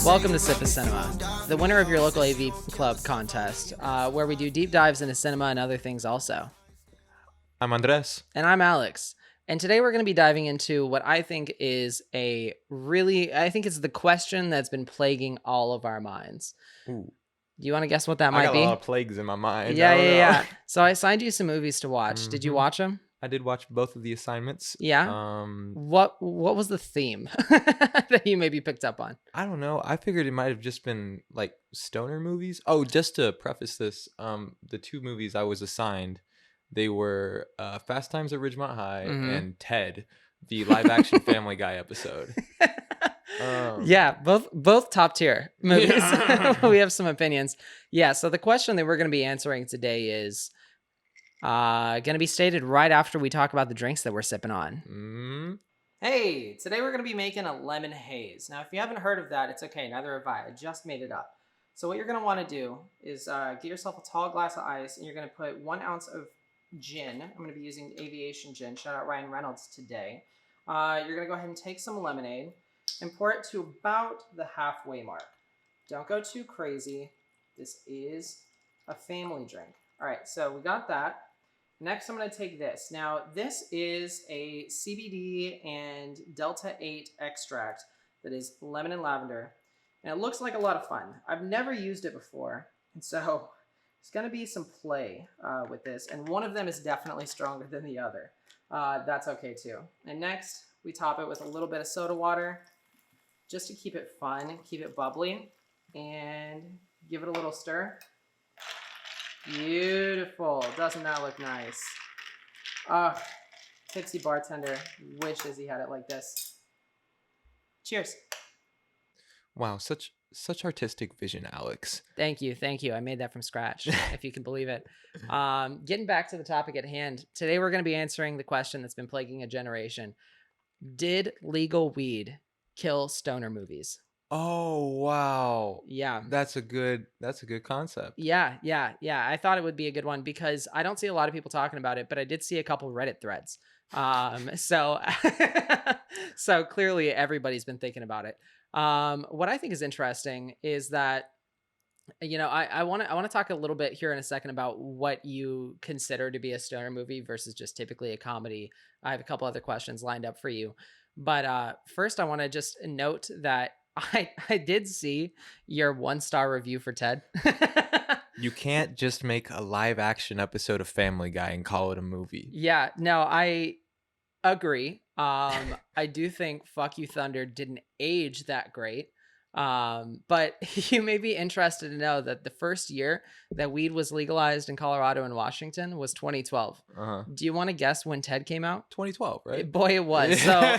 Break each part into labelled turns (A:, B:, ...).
A: Welcome to Sip of Cinema, the winner of your local AV Club contest, where we do deep dives into cinema and other things also.
B: I'm Andres.
A: And I'm Alex. And today we're going to be diving into what I think is I think it's the question that's been plaguing all of our minds.
B: Ooh.
A: Do you want to guess what that
B: I
A: might be?
B: got a lot of plagues in my mind.
A: Yeah. So I assigned you some movies to watch.
B: Mm-hmm.
A: Did you watch them?
B: I did watch both of the assignments.
A: Yeah. What was the theme that you maybe picked up on?
B: I don't know. I figured it might have just been like stoner movies. Oh, just to preface this, the two movies I was assigned, they were Fast Times at Ridgemont High and Ted, the live-action Family Guy episode.
A: Yeah, both top tier movies. Yeah. We have some opinions. Yeah, so the question that we're going to be answering today is going to be stated right after we talk about the drinks that we're sipping on. Hey, today we're going to be making a lemon haze. Now, if you haven't heard of that, it's okay. Neither have I. I just made it up. So what you're going to want to do is get yourself a tall glass of ice, and you're going to put 1 ounce of gin. I'm going to be using Aviation Gin. Shout out Ryan Reynolds today. You're going to go ahead and take some lemonade and pour it to about the halfway mark. Don't go too crazy. This is a family drink. All right, so we got that. Next, I'm going to take this. Now, this is a CBD and Delta 8 extract that is lemon and lavender, and it looks like a lot of fun. I've never used it before, and so there's going to be some play with this, and one of them is definitely stronger than the other. That's okay, too. And next, we top it with a little bit of soda water just to keep it fun, keep it bubbly, and give it a little stir. Beautiful. Doesn't that look nice? Tipsy bartender wishes he had it like this. Cheers.
B: Wow, such artistic vision, Alex.
A: Thank you. I made that from scratch, if you can believe it. Getting back to the topic at hand, today we're going to be answering the question that's been plaguing a generation. Did legal weed kill stoner movies?
B: Oh, wow.
A: Yeah.
B: That's a good concept.
A: Yeah. I thought it would be a good one because I don't see a lot of people talking about it, but I did see a couple Reddit threads. So clearly everybody's been thinking about it. What I think is interesting is that, I want to talk a little bit here in a second about what you consider to be a stoner movie versus just typically a comedy. I have a couple other questions lined up for you. But first I want to just note that I did see your 1-star review for Ted.
B: You can't just make a live action episode of Family Guy and call it a movie.
A: Yeah, no, I agree. I do think Fuck You Thunder didn't age that great. But you may be interested to know that the first year that weed was legalized in Colorado and Washington was 2012. Do you want to guess when Ted came out?
B: 2012, right?
A: Boy, it was. So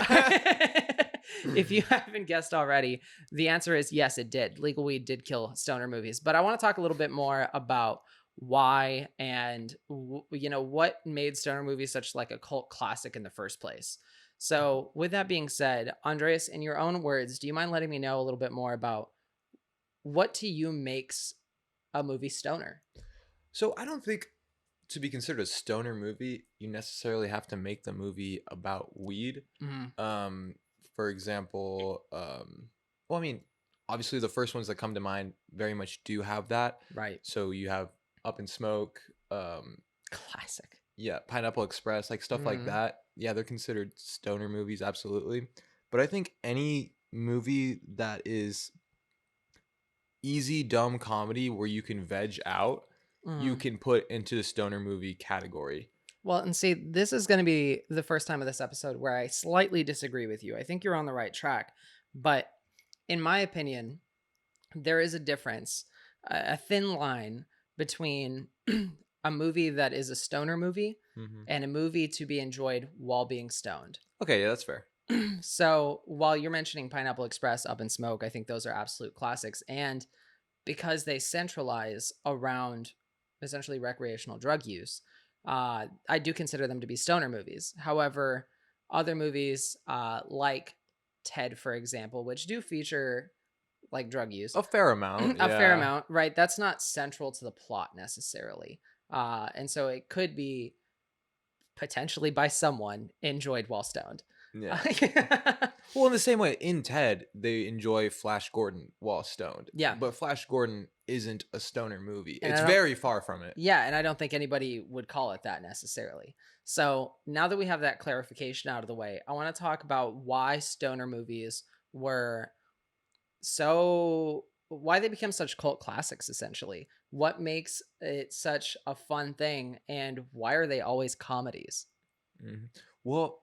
A: if you haven't guessed already, the answer is yes, it did. Legal weed did kill stoner movies. But I want to talk a little bit more about why and what made stoner movies such like a cult classic in the first place. So with that being said, Andres, in your own words, do you mind letting me know a little bit more about what to you makes a movie stoner?
B: So I don't think to be considered a stoner movie, you necessarily have to make the movie about weed. For example, obviously the first ones that come to mind very much do have that.
A: Right.
B: So you have Up in Smoke,
A: classic.
B: Yeah, Pineapple Express, like stuff like that. Yeah, they're considered stoner movies, absolutely. But I think any movie that is easy, dumb comedy where you can veg out, you can put into the stoner movie category.
A: Well, and see, this is going to be the first time of this episode where I slightly disagree with you. I think you're on the right track. But in my opinion, there is a difference, a thin line between a movie that is a stoner movie and a movie to be enjoyed while being stoned.
B: Okay, yeah, that's fair.
A: So while you're mentioning Pineapple Express, Up in Smoke, I think those are absolute classics. And because they centralize around essentially recreational drug use, I do consider them to be stoner movies. However, other movies like Ted, for example, which do feature like drug use.
B: A fair amount.
A: A fair amount, right? That's not central to the plot necessarily. And so it could be potentially by someone enjoyed while stoned.
B: Yeah. Well, in the same way, in Ted, they enjoy Flash Gordon while stoned.
A: Yeah.
B: But Flash Gordon isn't a stoner movie.
A: And
B: It's
A: I don't
B: very far from it.
A: Yeah, and I don't think anybody would call it that necessarily. So now that we have that clarification out of the way, I want to talk about why stoner movies were why they become such cult classics, essentially. What makes it such a fun thing, and why are they always comedies?
B: Well,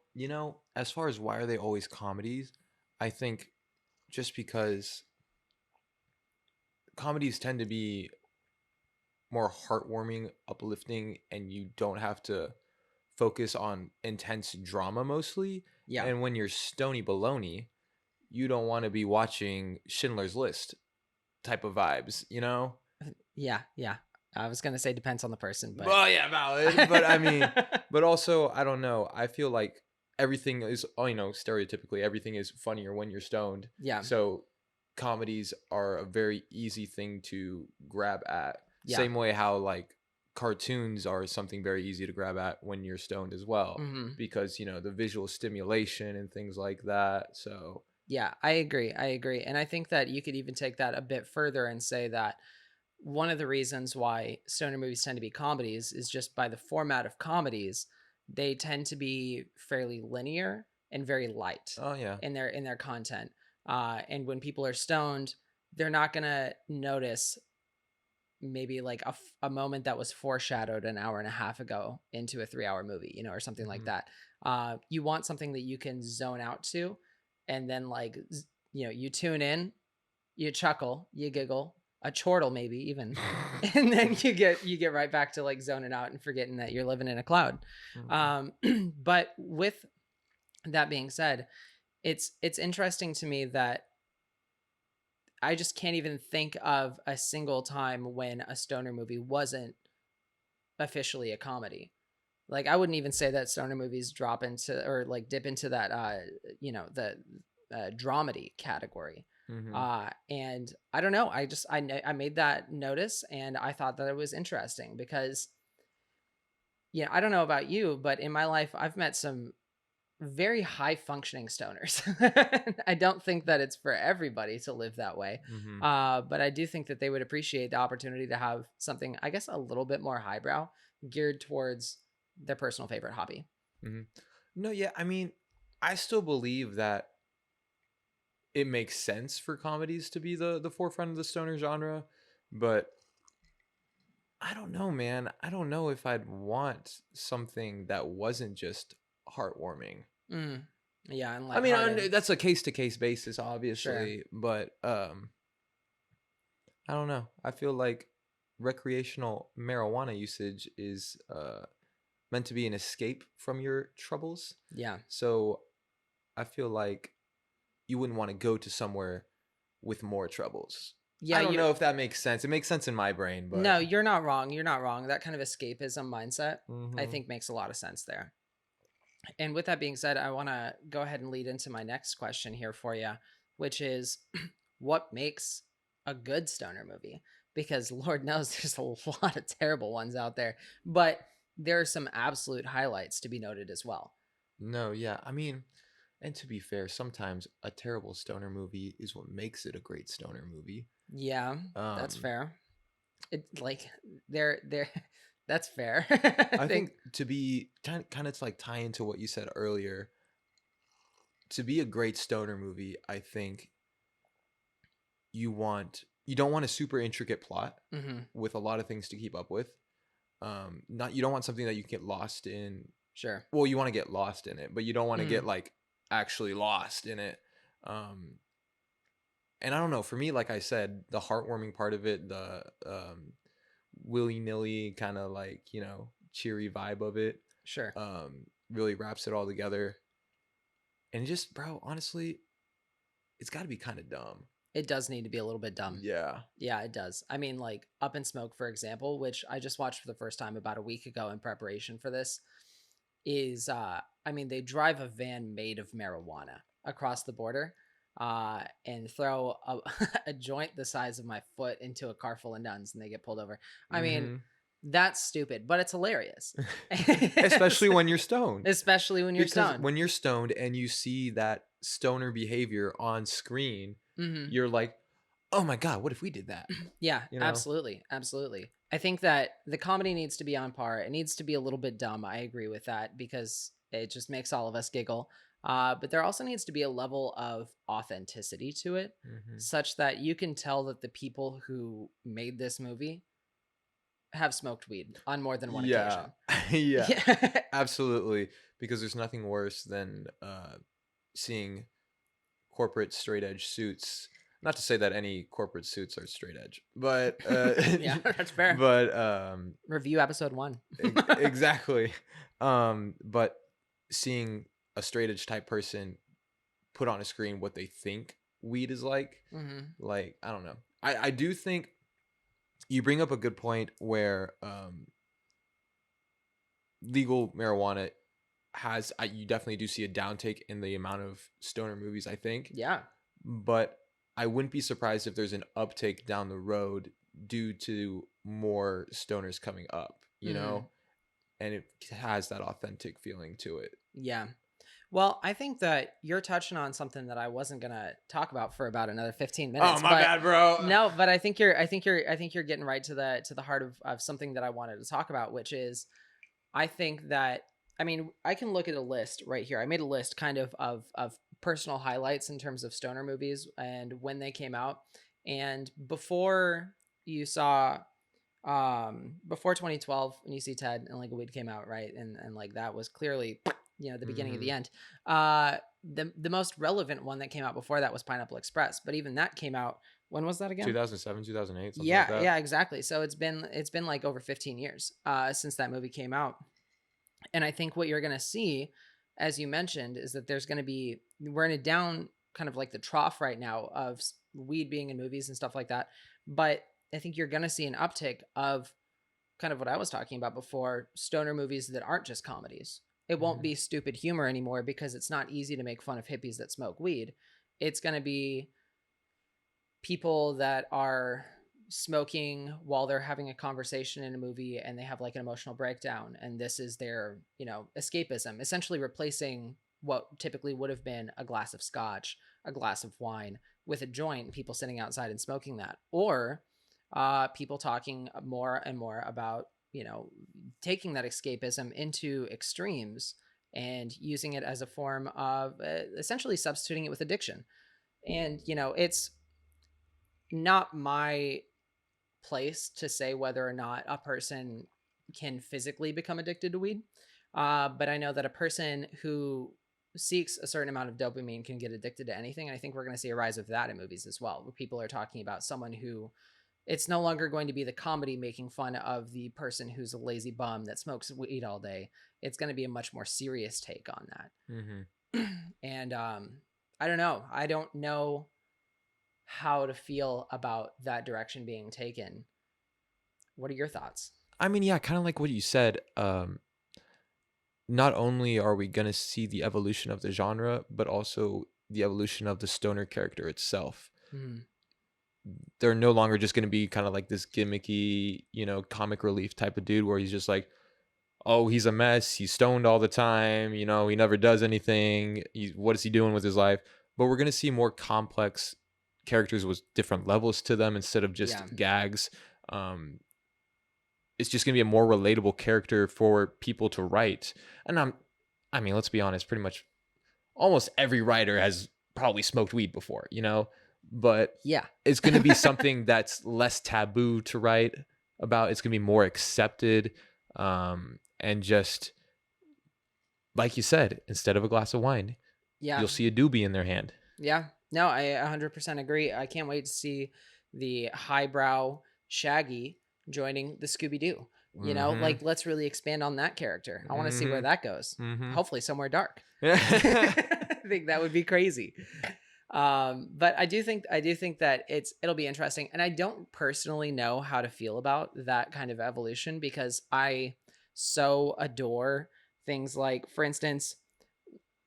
B: as far as why are they always comedies, I think just because comedies tend to be more heartwarming, uplifting, and you don't have to focus on intense drama mostly.
A: Yeah.
B: And when you're stony baloney, you don't want to be watching Schindler's List type of vibes,
A: Yeah, yeah. I was gonna say depends on the person, but
B: Well, yeah, valid. But I mean, but also, I don't know. I feel like everything is, stereotypically, everything is funnier when you're stoned.
A: yeah,
B: So comedies are a very easy thing to grab at.
A: yeah.
B: Same way how like cartoons are something very easy to grab at when you're stoned as well,
A: hmm
B: because the visual stimulation and things like that. So
A: Yeah, I agree. I agree. And I think that you could even take that a bit further and say that one of the reasons why stoner movies tend to be comedies is just by the format of comedies, they tend to be fairly linear and very light
B: oh yeah,
A: in their content. And when people are stoned, they're not gonna notice maybe like a moment that was foreshadowed an hour and a half ago into a 3 hour movie, or something like that. You want something that you can zone out to, and then like you tune in, you chuckle, you giggle, a chortle maybe even, and then you get right back to like zoning out and forgetting that you're living in a cloud. But with that being said, it's interesting to me that I just can't even think of a single time when a stoner movie wasn't officially a comedy. Like I wouldn't even say that stoner movies drop into or like dip into that the dramedy category. And I don't know, I made that notice and I thought that it was interesting because I don't know about you, but in my life I've met some very high functioning stoners. I don't think that it's for everybody to live that way. But I do think that they would appreciate the opportunity to have something, I guess, a little bit more highbrow geared towards their personal favorite hobby.
B: No, yeah, I mean, I still believe that it makes sense for comedies to be the forefront of the stoner genre, but I don't know, man. I don't know if I'd want something that wasn't just heartwarming.
A: Yeah, and
B: I mean, that's a case to case basis,
A: Sure.
B: obviously, but I don't know. I feel like recreational marijuana usage is meant to be an escape from your troubles.
A: Yeah.
B: So I feel like you wouldn't want to go to somewhere with more troubles.
A: Yeah,
B: I don't know if that makes sense. It makes sense in my brain, but
A: No, you're not wrong. You're not wrong. That kind of escapism mindset, I
B: Mhm.
A: think, makes a lot of sense there. And with that being said, I want to go ahead and lead into my next question here for you, which is what makes a good stoner movie? Because Lord knows there's a lot of terrible ones out there, but there are some absolute highlights to be noted as well.
B: No, yeah. I mean, and to be fair, sometimes a terrible stoner movie is what makes it a great stoner movie.
A: Yeah, that's
B: Um,
A: fair. It like they're that's fair.
B: I think to be kind of to like tie into what you said earlier, to be a great stoner movie, I think you don't want a super intricate plot with a lot of things to keep up with. Not You don't want something that you can get lost in.
A: Sure.
B: Well, you want to get lost in it, but you don't want to get like actually lost in it. And I don't know, for me, like I said, the heartwarming part of it, the willy-nilly kind of like, cheery vibe of it,
A: Sure.
B: really wraps it all together. And just, bro, honestly, it's got to be kind of dumb.
A: It does need to be a little bit dumb.
B: Yeah.
A: Yeah, it does. I mean, like Up in Smoke, for example, which I just watched for the first time about a week ago in preparation for this, is I mean, they drive a van made of marijuana across the border and throw a, a joint the size of my foot into a car full of nuns and they get pulled over. I mean, That's stupid, but it's hilarious.
B: Especially when you're stoned.
A: Especially when you're
B: Because
A: stoned.
B: when you're stoned and you see that stoner behavior on screen,
A: Hmm.
B: you're like, oh my God, what if we did that?
A: Yeah,
B: You know?
A: absolutely. Absolutely. I think that the comedy needs to be on par. It needs to be a little bit dumb. I agree with that because it just makes all of us giggle. But there also needs to be a level of authenticity to it,
B: Mhm.
A: such that you can tell that the people who made this movie have smoked weed on more than one
B: Yeah.
A: occasion.
B: Yeah.
A: Yeah.
B: Absolutely. Because there's nothing worse than seeing corporate straight edge suits. Not to say that any corporate suits are straight edge, but
A: Yeah, that's fair.
B: but
A: Review episode 1.
B: exactly. But seeing a straight edge type person put on a screen what they think weed is like I don't know. I do think you bring up a good point where legal marijuana you definitely do see a downtake in the amount of stoner movies, I think.
A: Yeah.
B: But I wouldn't be surprised if there's an uptake down the road due to more stoners coming up,
A: Mhm.
B: and it has that authentic feeling to it.
A: Yeah. Well, I think that you're touching on something that I wasn't gonna talk about for about another 15
B: Oh,
A: minutes.
B: my
A: But
B: bad, bro.
A: no, but I think you're getting right to the heart of something that I wanted to talk about, which is I think that I mean I can look at a list right here. I made a list kind of personal highlights in terms of stoner movies and when they came out. And before you saw before 2012 when you see Ted and like Weed came out, right? And like that was clearly the beginning of the
B: Mhm.
A: end. The most relevant one that came out before that was Pineapple Express, but even that came out, when was that again?
B: 2007, 2008, something like
A: Yeah,
B: that.
A: yeah, exactly. So it's been like over 15 years since that movie came out. And I think what you're going to see, as you mentioned, is that we're in a down kind of like the trough right now of weed being in movies and stuff like that. But I think you're going to see an uptick of kind of what I was talking about before, stoner movies that aren't just comedies. It won't
B: Mhm.
A: be stupid humor anymore because it's not easy to make fun of hippies that smoke weed. It's going to be people that are smoking while they're having a conversation in a movie and they have like an emotional breakdown, and this is their escapism, essentially replacing what typically would have been a glass of scotch, a glass of wine, with a joint, people sitting outside and smoking that. Or people talking more and more about taking that escapism into extremes and using it as a form of essentially substituting it with addiction. And it's not my place to say whether or not a person can physically become addicted to weed. But I know that a person who seeks a certain amount of dopamine can get addicted to anything. And I think we're going to see a rise of that in movies as well, where people are talking about someone who it's no longer going to be the comedy making fun of the person who's a lazy bum that smokes weed all day. It's going to be a much more serious take on
B: Mhm.
A: that. And I don't know. I don't know how to feel about that direction being taken. What are your thoughts?
B: I mean, yeah, kind of like what you said. Not only are we gonna see the evolution of the genre, but also the evolution of the stoner character itself.
A: Mm,
B: They're no longer just gonna be kind of like this gimmicky, comic relief type of dude where he's just like, oh, he's a mess. He's stoned all the time. He never does anything. What is he doing with his life? But we're gonna see more complex characters with different levels to them instead of just
A: yeah.
B: gags. Um, it's just gonna be a more relatable character for people to write. And I mean, let's be honest. Pretty much almost every writer has probably smoked weed before, but
A: Yeah.
B: it's gonna be something that's less taboo to write about. It's gonna be more accepted, and just like you said, instead of a glass of wine,
A: Yeah.
B: you'll see a doobie in their hand.
A: Yeah. No, I 100% agree. I can't wait to see the highbrow Shaggy joining the Scooby Doo.
B: Mm-hmm.
A: Like let's really expand on that character. I want to see where
B: Mm-hmm.
A: that goes.
B: Mm-hmm.
A: Hopefully somewhere dark.
B: Yeah.
A: I think that would be crazy. But I do think that it'll be interesting. And I don't personally know how to feel about that kind of evolution because I so adore things like, for instance,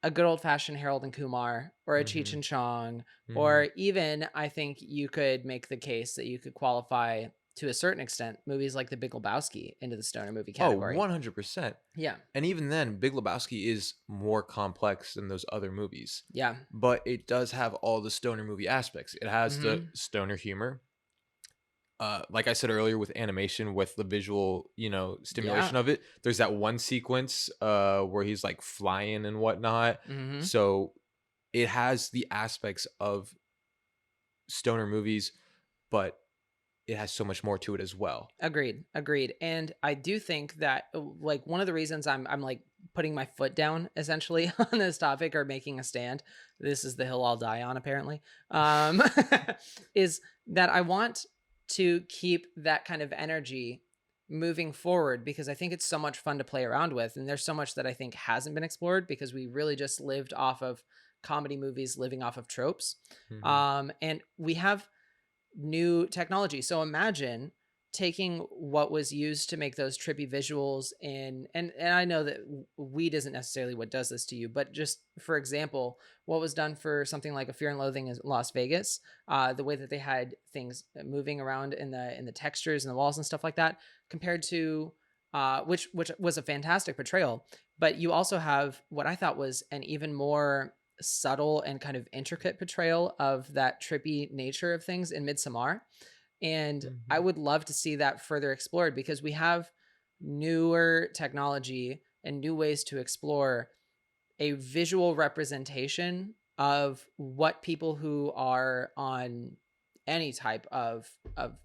A: a good old fashioned Harold and Kumar or a Cheech
B: Mm-hmm.
A: and Chong,
B: Mm-hmm.
A: or even I think you could make the case that you could qualify to a certain extent, movies like The Big Lebowski into the stoner movie
B: Oh,
A: category.
B: 100%.
A: Yeah.
B: And even then, Big Lebowski is more complex than those other movies.
A: Yeah.
B: But it does have all the stoner movie aspects. It has the
A: Mm-hmm.
B: stoner humor. Like I said earlier, with animation, with the visual,
A: Yeah.
B: stimulation of it, there's that one sequence where he's like flying and whatnot.
A: Mm-hmm.
B: So it has the aspects of stoner movies, but it has so much more to it as well.
A: Agreed. And I do think that like one of the reasons I'm like putting my foot down essentially on this topic or making a stand, this is the hill I'll die on apparently, um, is that I want to keep that kind of energy moving forward because I think it's so much fun to play around with. And there's so much that I think hasn't been explored because we really just lived off of comedy movies, living off of tropes.
B: Mhm.
A: And we have new technology. So imagine taking what was used to make those trippy visuals and I know that weed isn't necessarily what does this to you, but just for example, what was done for something like A Fear and Loathing in Las Vegas, the way that they had things moving around in the textures and the walls and stuff like that, compared to which was a fantastic portrayal. But you also have what I thought was an even more subtle and kind of intricate portrayal of that trippy nature of things in Midsommar. And I
B: Mhm.
A: would love to see that further explored because we have newer technology and new ways to explore a visual representation of what people who are on any type of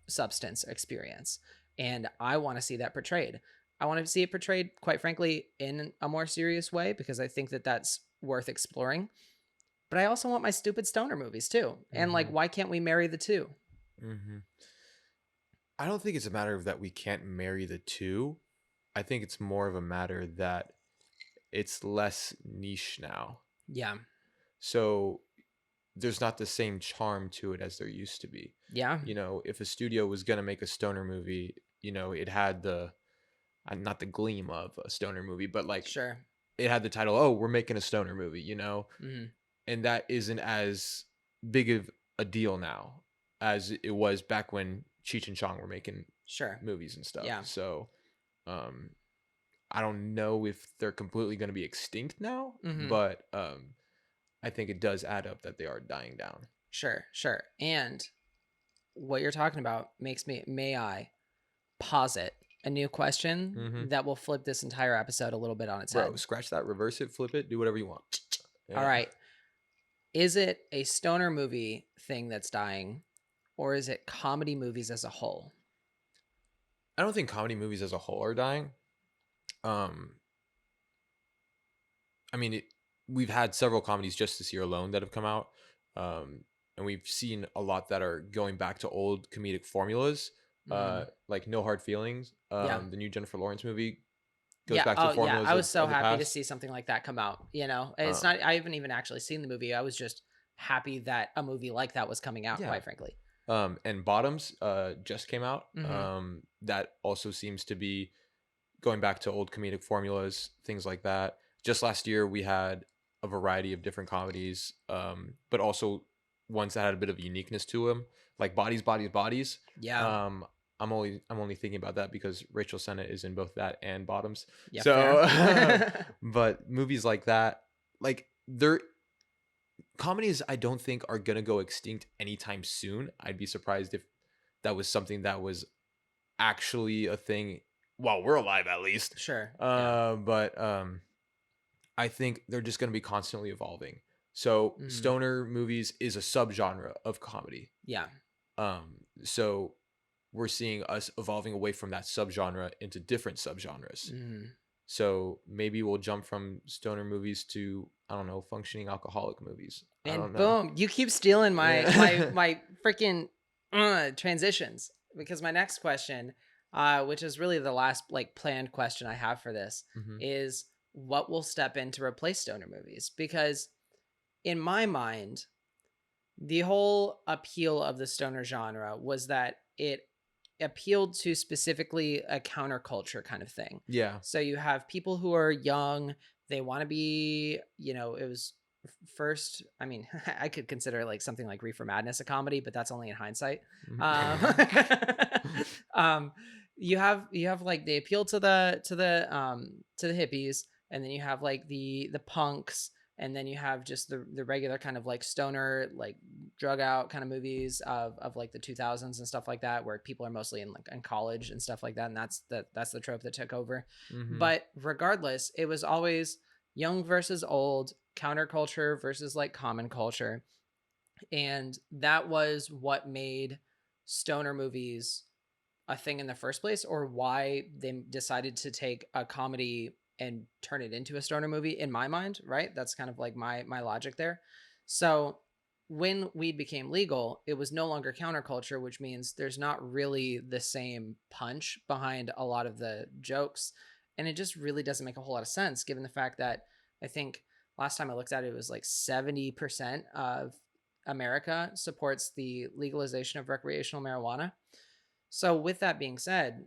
A: substance experience. And I want to see that portrayed. I want to see it portrayed, quite frankly, in a more serious way because I think that that's worth exploring. But I also want my stupid stoner movies too. And like,
B: Mhm.
A: why can't we marry the two?
B: Mhm. I don't think it's a matter of that we can't marry the two. I think it's more of a matter that it's less niche now.
A: Yeah.
B: So there's not the same charm to it as there used to be.
A: Yeah.
B: If a studio was going to make a stoner movie, it had the not the gleam of a stoner movie, but like
A: Sure.
B: it had the title, "Oh, we're making a stoner movie,"
A: Mm,
B: and that isn't as big of a deal now as it was back when Cheech and Chong were making
A: sure.
B: movies and stuff.
A: Yeah.
B: So, um, I don't know if they're completely going to be extinct now,
A: Mm-hmm.
B: but I think it does add up that they are dying down.
A: Sure. Sure. And what you're talking about makes me, may I posit a new question
B: Hmm.
A: that will flip this entire episode a little bit on its
B: Bro,
A: head.
B: scratch that, reverse it, flip it, do whatever you want.
A: All
B: Yeah.
A: right. Is it a stoner movie thing that's dying or is it comedy movies as a whole?
B: I don't think comedy movies as a whole are dying. Um, I mean, we've had several comedies just this year alone that have come out, um, and we've seen a lot that are going back to old comedic formulas,
A: Mm,
B: like No Hard Feelings.
A: yeah.
B: The new Jennifer Lawrence movie goes
A: Yeah.
B: back to
A: Oh,
B: the
A: yeah.
B: formulas
A: I was
B: of,
A: so
B: of the
A: happy to
B: past.
A: see something like that come out. You know, it's
B: Um,
A: not, I haven't even actually seen the movie. I was just happy that a movie like that was coming out,
B: yeah.
A: quite frankly.
B: And Bottoms just came out.
A: Mm-hmm.
B: That also seems to be going back to old comedic formulas, things like that. Just last year, we had a variety of different comedies, but also ones that had a bit of uniqueness to them, like Bodies, Bodies, Bodies.
A: Yeah.
B: Um, I'm only thinking about that because Rachel Sennett is in both that and Bottoms.
A: Yeah.
B: So,
A: Fair.
B: but movies like that, like they're comedies, I don't think are gonna go extinct anytime soon. I'd be surprised if that was something that was actually a thing while we're alive, at least.
A: Sure. Yeah.
B: But I think they're just going to be constantly evolving. So
A: Mm,
B: stoner movies is a subgenre of comedy.
A: yeah.
B: So we're seeing us evolving away from that subgenre into different subgenres.
A: Mm.
B: So maybe we'll jump from stoner movies to, I don't know, functioning alcoholic movies. I
A: And
B: don't know.
A: boom, you keep stealing my
B: Yeah.
A: my freaking transitions because my next question, which is really the last like planned question I have for this,
B: Hmm.
A: is what will step in to replace stoner movies? Because in my mind, the whole appeal of the stoner genre was that it appealed to specifically a counterculture kind of thing.
B: Yeah.
A: So you have people who are young, they want to be, you know, it was first, I mean, I could consider like something like Reefer Madness a comedy, but that's only in hindsight. Um,
B: Mhm.
A: um, you have like they appeal to the hippies, and then you have like the punks, and then you have just the regular kind of like stoner, like drug out kind of movies of like the 2000s and stuff like that, where people are mostly in college and stuff like that, and that's the trope that took over.
B: Mhm.
A: But regardless, it was always young versus old, counterculture versus like common culture. And that was what made stoner movies a thing in the first place, or why they decided to take a comedy and turn it into a stoner movie, in my mind, right? That's kind of like my logic there. So when weed became legal, it was no longer counterculture, which means there's not really the same punch behind a lot of the jokes. And it just really doesn't make a whole lot of sense, given the fact that I think last time I looked at it, it was like 70% of America supports the legalization of recreational marijuana. So, with that being said,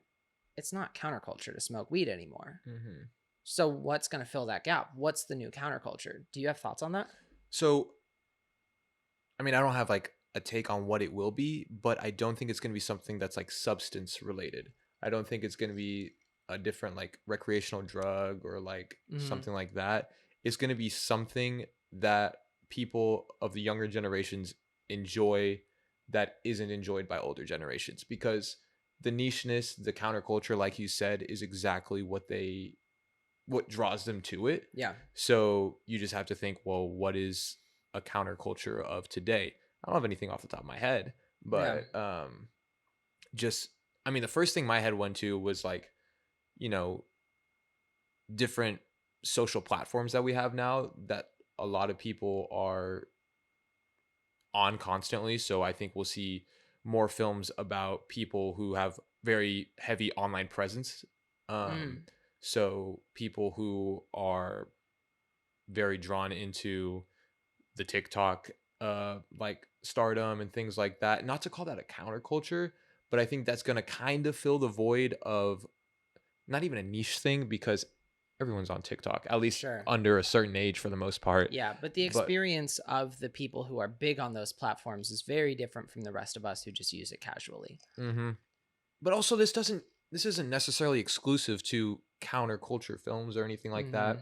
A: it's not counterculture to smoke weed anymore.
B: Mhm.
A: So, what's going to fill that gap? What's the new counterculture? Do you have thoughts on that?
B: So, I mean, I don't have like a take on what it will be, but I don't think it's going to be something that's like substance related. I don't think it's going to be a different like recreational drug or like
A: Mm-hmm.
B: something like that. It's going to be something that people of the younger generations enjoy that isn't enjoyed by older generations, because the nicheness, the counterculture, like you said, is exactly what draws them to it.
A: Yeah.
B: So you just have to think, well, what is a counterculture of today? I don't have anything off the top of my head,
A: Yeah.
B: but just I mean, the first thing my head went to was like, you know, different social platforms that we have now that a lot of people are on constantly. So I think we'll see more films about people who have very heavy online presence. Um,
A: Mm.
B: so people who are very drawn into the TikTok like stardom and things like that. Not to call that a counterculture, but I think that's going to kind of fill the void of not even a niche thing, because everyone's on TikTok, at least
A: Sure.
B: under a certain age for the most part.
A: Yeah. But the
B: But
A: experience of the people who are big on those platforms is very different from the rest of us who just use it casually.
B: mhm. But also this isn't necessarily exclusive to counterculture films or anything like
A: Mm-hmm.
B: that.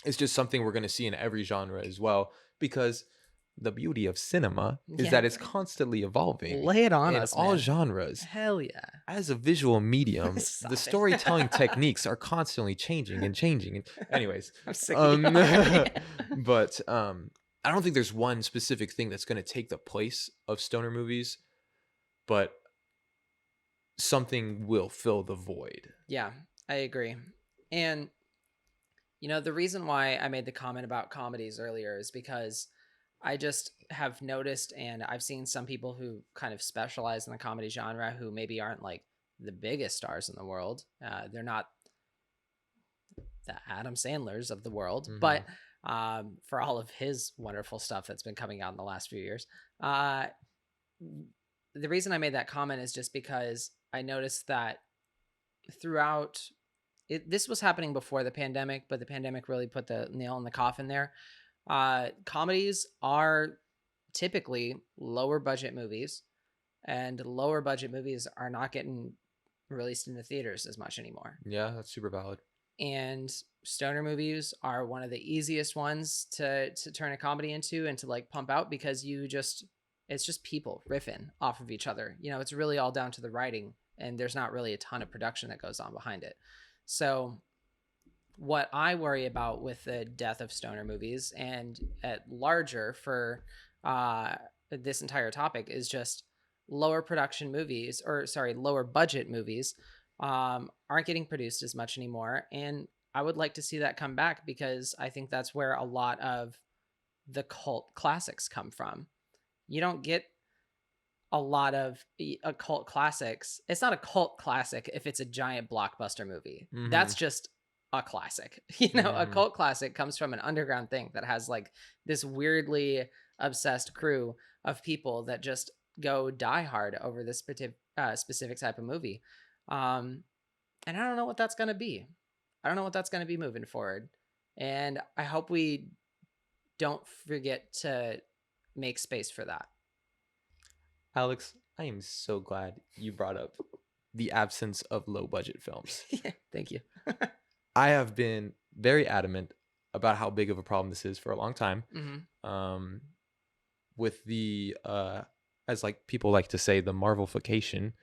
B: It's just something we're going to see in every genre as well, because the beauty of cinema is
A: Yeah.
B: that it's constantly evolving
A: Lay it on
B: in
A: us,
B: all
A: man.
B: genres.
A: Hell yeah.
B: As a visual medium, the
A: Stop
B: storytelling
A: it.
B: techniques are constantly changing and changing. Anyways,
A: I'm sick of you
B: um,
A: already.
B: but I don't think there's one specific thing that's going to take the place of stoner movies, but something will fill the void.
A: Yeah, I agree. And the reason why I made the comment about comedies earlier is because I just have noticed, and I've seen some people who kind of specialize in the comedy genre who maybe aren't like the biggest stars in the world. They're not the Adam Sandlers of the world,
B: Hmm.
A: but for all of his wonderful stuff that's been coming out in the last few years, uh, the reason I made that comment is just because I noticed that throughout this was happening before the pandemic, but the pandemic really put the nail in the coffin there. Comedies are typically lower budget movies, and lower budget movies are not getting released in the theaters as much anymore.
B: Yeah, that's super valid.
A: And stoner movies are one of the easiest ones to turn a comedy into and to like pump out, because it's just people riffing off of each other. It's really all down to the writing, and there's not really a ton of production that goes on behind it. So what I worry about with the death of stoner movies, and at larger for this entire topic, is just lower production movies, or sorry, lower budget movies aren't getting produced as much anymore. And I would like to see that come back, because I think that's where a lot of the cult classics come from. You don't get a lot of cult classics. It's not a cult classic if it's a giant blockbuster movie.
B: Hmm.
A: That's just a classic. A
B: Hmm.
A: cult classic comes from an underground thing that has like this weirdly obsessed crew of people that just go die hard over this specific type of movie. Um, and I don't know what that's going to be. I don't know what that's going to be moving forward. And I hope we don't forget to make space for that.
B: Alex, I am so glad you brought up the absence of low budget films.
A: Yeah, thank you.
B: I have been very adamant about how big of a problem this is for a long time. With the as like people like to say, the Marvelification.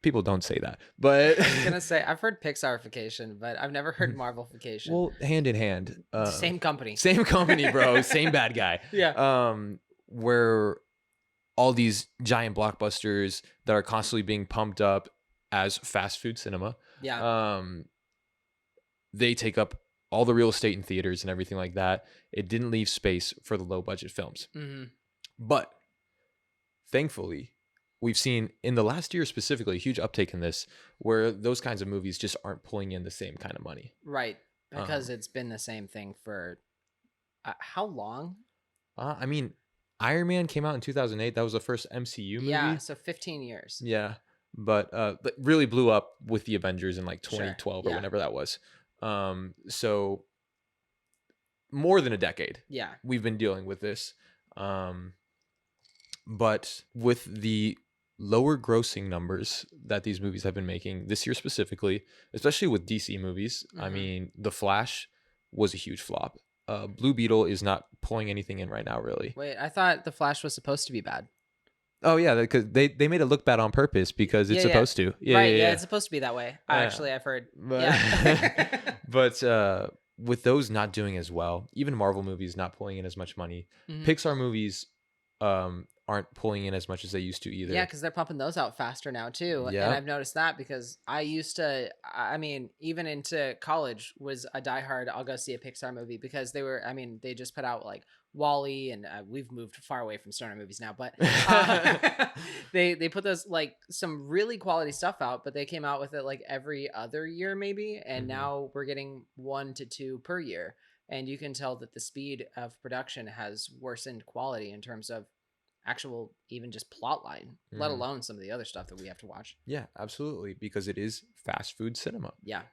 B: People don't say that, but
A: I was gonna say I've heard Pixarification, but I've never heard Marvelification.
B: well, hand in hand.
A: Same company.
B: Same company, bro. Same bad guy.
A: Yeah.
B: Where all these giant blockbusters that are constantly being pumped up as fast food cinema.
A: Yeah.
B: They take up all the real estate in theaters and everything like that. It didn't leave space for the low budget films. But thankfully, we've seen in the last year specifically a huge uptake in this, where those kinds of movies just aren't pulling in the same kind of money.
A: Right. Because it's been the same thing for how long?
B: I mean, Iron Man came out in 2008. That was the first MCU movie.
A: Yeah, so 15 years.
B: Yeah. But really blew up with the Avengers in like 2012 or whenever that was. So more than a decade.
A: Yeah.
B: We've been dealing with this. But with the lower grossing numbers that these movies have been making this year specifically, especially with DC movies, I mean, The Flash was a huge flop. Blue Beetle is not pulling anything in right now, really.
A: Wait, I thought The Flash was supposed to be bad.
B: Oh yeah, because they made it look bad on purpose because it's supposed to. Yeah,
A: right. Yeah, it's supposed to be that way. Actually, I've heard.
B: But with those not doing as well, even Marvel movies not pulling in as much money, Pixar movies aren't pulling in as much as they used to either.
A: Yeah, because they're pumping those out faster now too.
B: Yeah.
A: And I've noticed that because I used to, I mean, even into college was a diehard, I'll go see a Pixar movie because they just put out like Wall-E, and we've moved far away from stoner movies now, but they put those like some really quality stuff out, but they came out with it like every other year maybe. And now we're getting 1 to 2 per year. And you can tell that the speed of production has worsened quality in terms of actual even just plot line, let alone some of the other stuff that we have to watch.
B: Yeah, absolutely, because it is fast food cinema.
A: Yeah.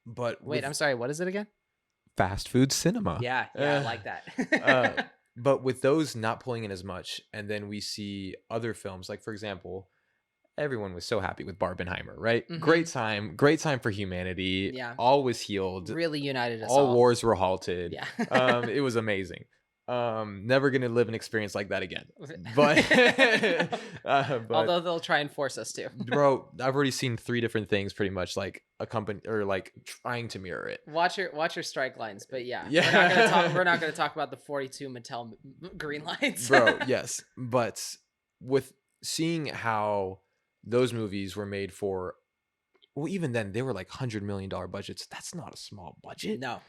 B: But
A: wait, I'm sorry, what is it again?
B: Fast food cinema.
A: Yeah, I like that.
B: But with those not pulling in as much, and then we see other films, like for example, everyone was so happy with Barbenheimer, right? Great time for humanity.
A: Yeah.
B: All was healed.
A: Really united us
B: all wars were halted.
A: Yeah.
B: It was amazing. Never gonna live an experience like that again. But,
A: although they'll try and force us to.
B: Bro, I've already seen 3 different things pretty much like a company or like trying to mirror it.
A: Watch your strike lines, but yeah. We're not gonna talk about the 42 Mattel green lines.
B: Bro, yes. But with seeing how those movies were made for, well, even then they were like $100 million budgets. That's not a small budget.
A: No.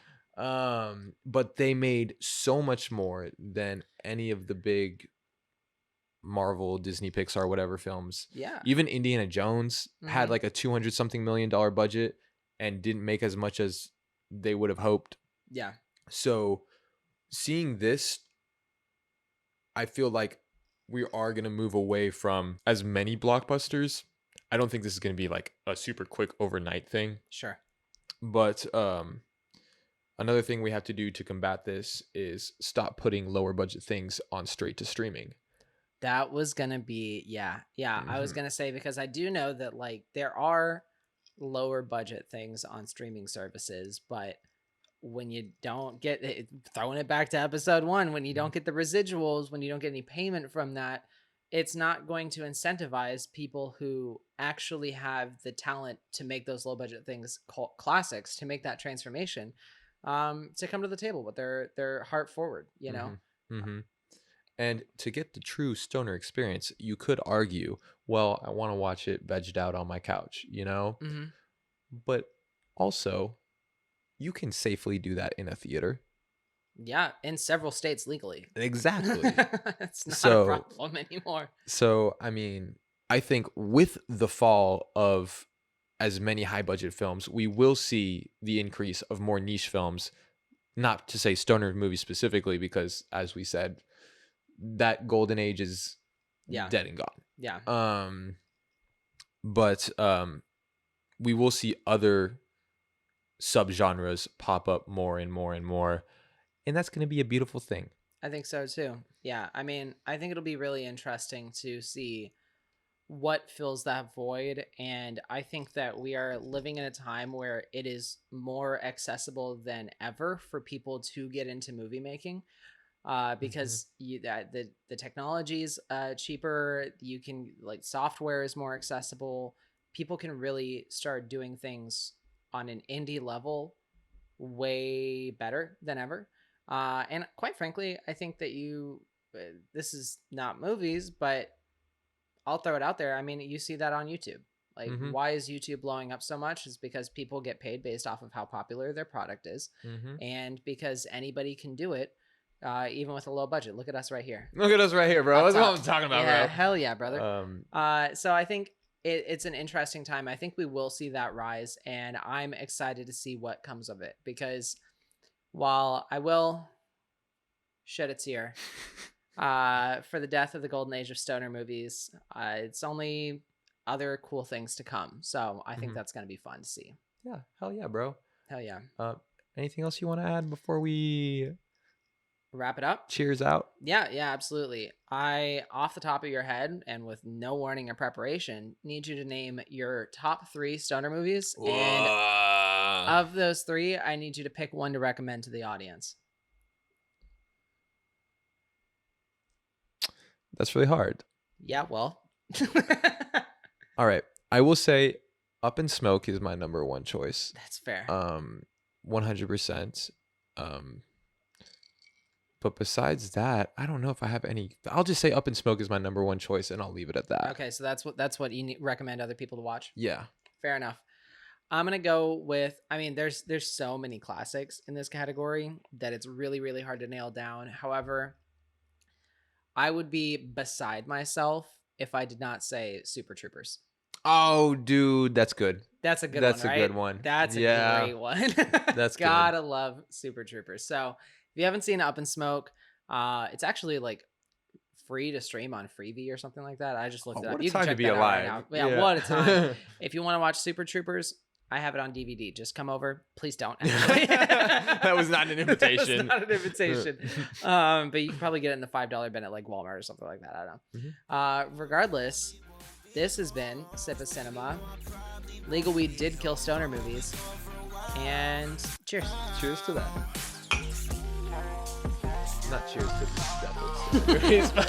B: But they made so much more than any of the big Marvel, Disney, Pixar, whatever films.
A: Yeah.
B: Even Indiana Jones had like a 200 something million dollar budget and didn't make as much as they would have hoped.
A: Yeah.
B: So seeing this, I feel like we are going to move away from as many blockbusters. I don't think this is going to be like a super quick overnight thing.
A: Sure.
B: But, another thing we have to do to combat this is stop putting lower budget things on straight to streaming.
A: That was going to be, yeah. I was going to say, because I do know that like there are lower budget things on streaming services, but when you don't get it, throwing it back to episode 1, when you don't get the residuals, when you don't get any payment from that, it's not going to incentivize people who actually have the talent to make those low budget things called classics, to make that transformation. To come to the table with their heart forward, you know?
B: And to get the true stoner experience, you could argue, well, I want to watch it vegged out on my couch, you know? But also, you can safely do that in a theater.
A: Yeah, in several states legally.
B: Exactly.
A: It's not a problem anymore.
B: So, I mean, I think with the fall of as many high budget films, we will see the increase of more niche films, not to say stoner movies specifically, because as we said, that golden age is dead and gone.
A: Yeah.
B: But we will see other subgenres pop up more and more and more.
C: and that's going to be a beautiful thing.
A: I think so too. Yeah. I mean, I think it'll be really interesting to see what fills that void. And I think that we are living in a time where it is more accessible than ever for people to get into movie making. Because the technology is cheaper. You can, like, software is more accessible. People can really start doing things on an indie level way better than ever. And quite frankly, I think that this is not movies, but I'll throw it out there. I mean, you see that on YouTube. Like, why is YouTube blowing up so much? Is because people get paid based off of how popular their product is, and because anybody can do it, even with a low budget. Look at us right here.
C: Look at us right here, bro. That's what I'm talking about,
A: yeah,
C: bro.
A: Hell yeah, brother. So I think it's an interesting time. I think we will see that rise, and I'm excited to see what comes of it, because while I will shed a tear for the death of the golden age of stoner movies, it's only other cool things to come. So I think that's going to be fun to see.
C: Yeah. Hell yeah, bro.
A: Hell yeah.
C: Anything else you want to add before we
A: wrap it up?
C: Cheers out.
A: Yeah, absolutely. I, off the top of your head and with no warning or preparation, need you to name your top 3 stoner movies. Whoa. And of those 3, I need you to pick one to recommend to the audience.
C: That's really hard.
A: Yeah, well.
C: All right. I will say Up in Smoke is my number 1 choice.
A: That's fair.
C: 100%. But besides that, I don't know if I have any. I'll just say Up in Smoke is my number 1 choice, and I'll leave it at that.
A: Okay, so that's what you recommend other people to watch?
C: Yeah.
A: Fair enough. I'm going to go with, I mean, there's so many classics in this category that it's really, really hard to nail down. However, I would be beside myself if I did not say Super Troopers.
C: Oh, dude, that's good.
A: That's a good
C: one, right? That's a good one.
A: That's a great one.
C: That's good.
A: Gotta love Super Troopers. So if you haven't seen Up in Smoke, it's actually like free to stream on Freevee or something like that. I just looked it up.
C: You can check that out right now.
A: Yeah, what a time. If you want to watch Super Troopers, I have it on DVD. Just come over. Please don't.
C: That was not an invitation.
A: That was not an invitation. But you can probably get it in the $5 bin at like Walmart or something like that. I don't know. Regardless, this has been Sip of Cinema. Legal weed did kill stoner movies. And cheers.
C: Cheers to that. Not cheers to the death of stoner movies, but...